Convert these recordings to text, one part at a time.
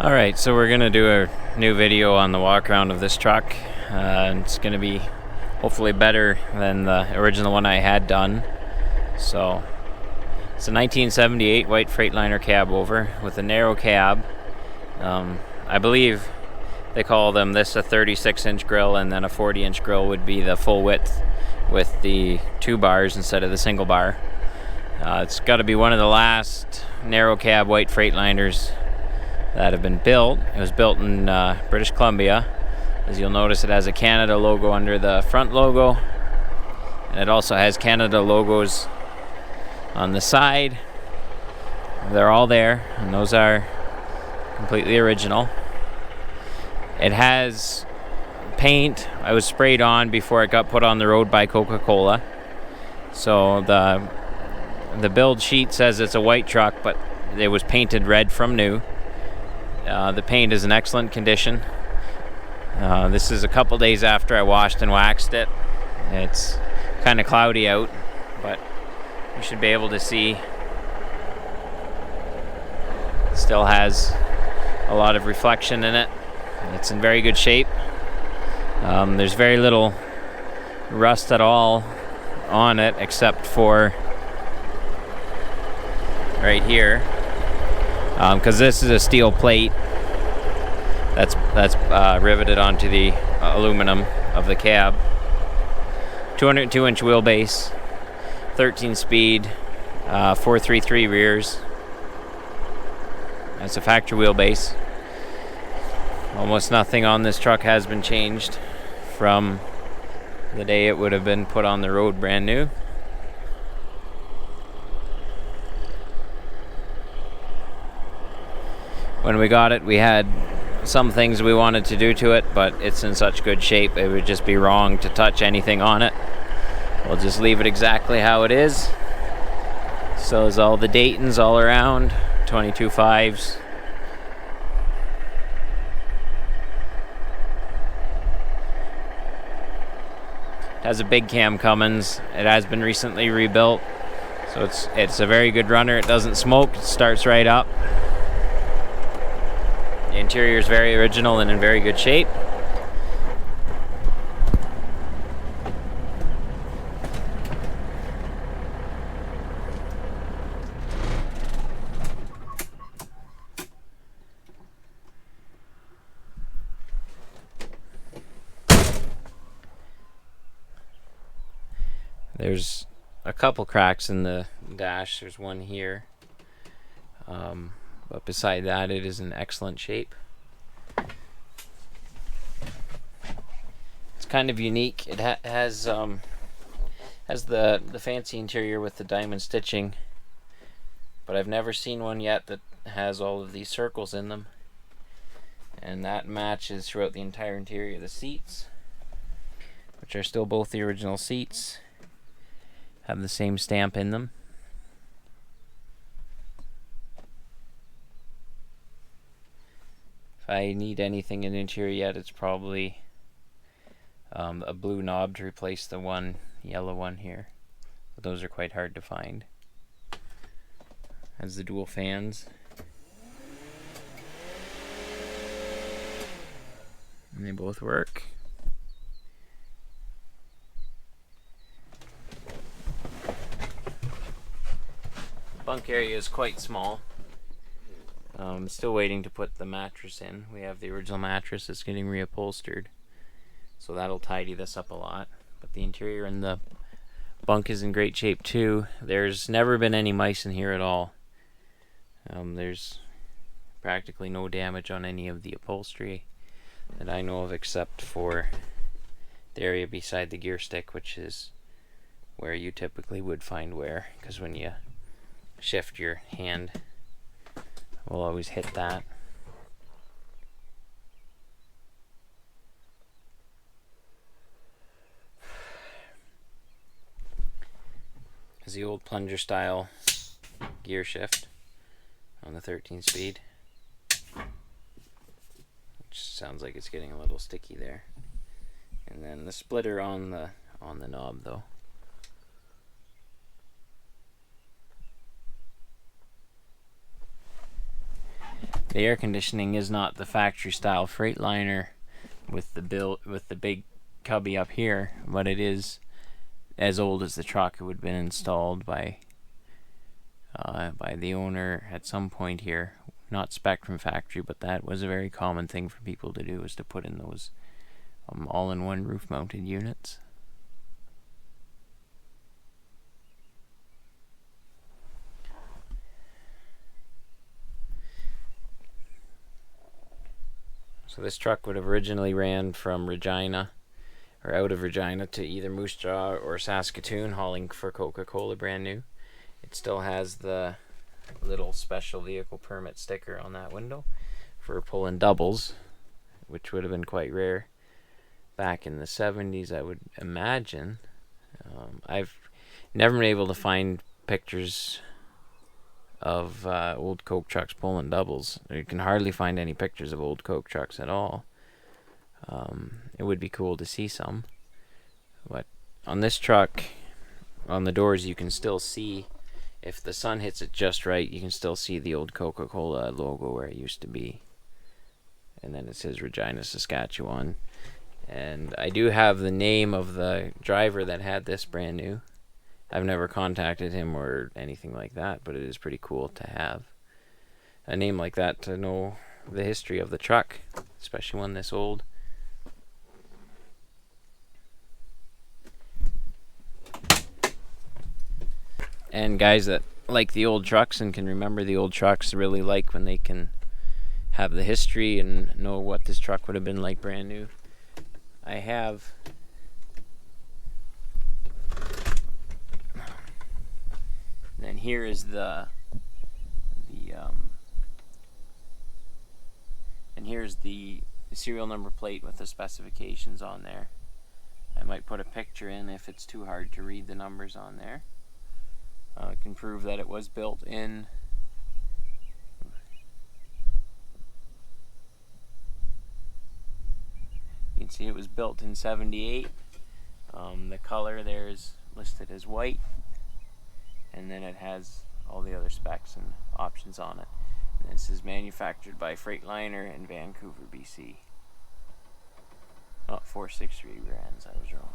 Alright, so we're gonna do a new video on the walk around of this truck. It's gonna be hopefully better than the original one I had done. So it's a 1978 White Freightliner Cabover with a narrow cab. I believe they call them this a 36-inch grill, and then a 40-inch grill would be the full width with the 2 bars instead of the single bar. It's got to be one of the last narrow cab White Freightliners that have been built. It was built in British Columbia. As you'll notice, it has a Canada logo under the front logo, and it also has Canada logos on the side. They're all there, and those are completely original. It has paint. I was sprayed on before it got put on the road by Coca-Cola. So the build sheet says it's a white truck, but it was painted red from new. The paint is in excellent condition. This is a couple days after I washed and waxed it. It's kind of cloudy out, but you should be able to see it still has a lot of reflection in it. It's in very good shape. There's very little rust at all on it except for right here, because this is a steel plate that's riveted onto the aluminum of the cab. 202-inch wheelbase, 13-speed, 433 rears. That's a factory wheelbase. Almost nothing on this truck has been changed from the day it would have been put on the road brand new. When we got it, we had some things we wanted to do to it, but it's in such good shape it would just be wrong to touch anything on it. We'll just leave it exactly how it is. So is all the Daytons all around, 22.5s. It has a Big Cam Cummins. It has been recently rebuilt, so it's a very good runner. It doesn't smoke. It starts right up. The interior is very original and in very good shape. There's a couple cracks in the dash. There's one here. But beside that, it is in excellent shape. It's kind of unique. It has the fancy interior with the diamond stitching, but I've never seen one yet that has all of these circles in them, and that matches throughout the entire interior. The seats, which are still both the original seats, have the same stamp in them. If I need anything in the interior yet, it's probably a blue knob to replace the one yellow one here. But those are quite hard to find. Has the dual fans. And they both work. Bunk area is quite small. Still waiting to put the mattress in. We have the original mattress that's getting reupholstered, so that'll tidy this up a lot. But the interior and the bunk is in great shape too. There's never been any mice in here at all. There's practically no damage on any of the upholstery that I know of, except for the area beside the gear stick, which is where you typically would find wear, because when you shift your hand, we'll always hit that. Is the old plunger style gear shift on the 13-speed, which sounds like it's getting a little sticky there. And then the splitter on the knob though. The air conditioning is not the factory style Freightliner with the big cubby up here, but it is as old as the truck. It would have been installed by the owner at some point here, not spec from factory, but that was a very common thing for people to do, is to put in those all-in-one roof-mounted units. So this truck would have originally ran from Regina, or out of Regina, to either Moose Jaw or Saskatoon, hauling for Coca-Cola brand new. It still has the little special vehicle permit sticker on that window for pulling doubles, which would have been quite rare back in the 70s, I would imagine. I've never been able to find pictures of old Coke trucks pulling doubles. You can hardly find any pictures of old Coke trucks at all. It would be cool to see some. But on this truck, on the doors, you can still see, if the sun hits it just right, you can still see the old Coca-Cola logo where it used to be. And then it says Regina, Saskatchewan. And I do have the name of the driver that had this brand new. I've never contacted him or anything like that, but it is pretty cool to have a name like that, to know the history of the truck, especially one this old. And guys that like the old trucks and can remember the old trucks really like when they can have the history and know what this truck would have been like brand new. I have then here is and here's the serial number plate with the specifications on there. I might put a picture in if it's too hard to read the numbers on there. I can prove that it was built in you can see it was built in 78. The color there is listed as white, and then it has all the other specs and options on it. And this is manufactured by Freighliner in Vancouver, BC. Oh, 463 brands, I was wrong.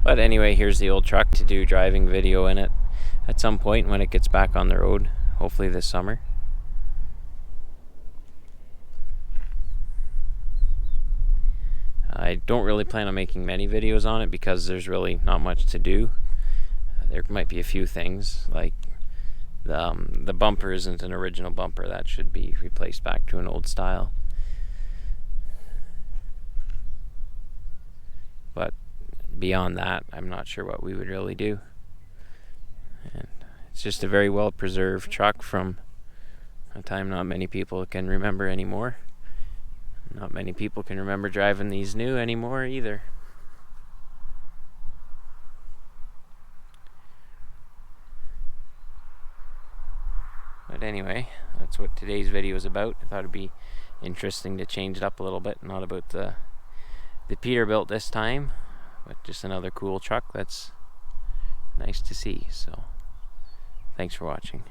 But anyway, here's the old truck to do driving video in it at some point when it gets back on the road, hopefully this summer. I don't really plan on making many videos on it because there's really not much to do. There might be a few things, like the bumper isn't an original bumper. That should be replaced back to an old style. But beyond that, I'm not sure what we would really do. And it's just a very well preserved truck from a time not many people can remember anymore. Not many people can remember driving these new anymore either. But anyway, that's what today's video is about. I thought it'd be interesting to change it up a little bit, not about the Peterbilt this time, but just another cool truck that's nice to see. So thanks for watching.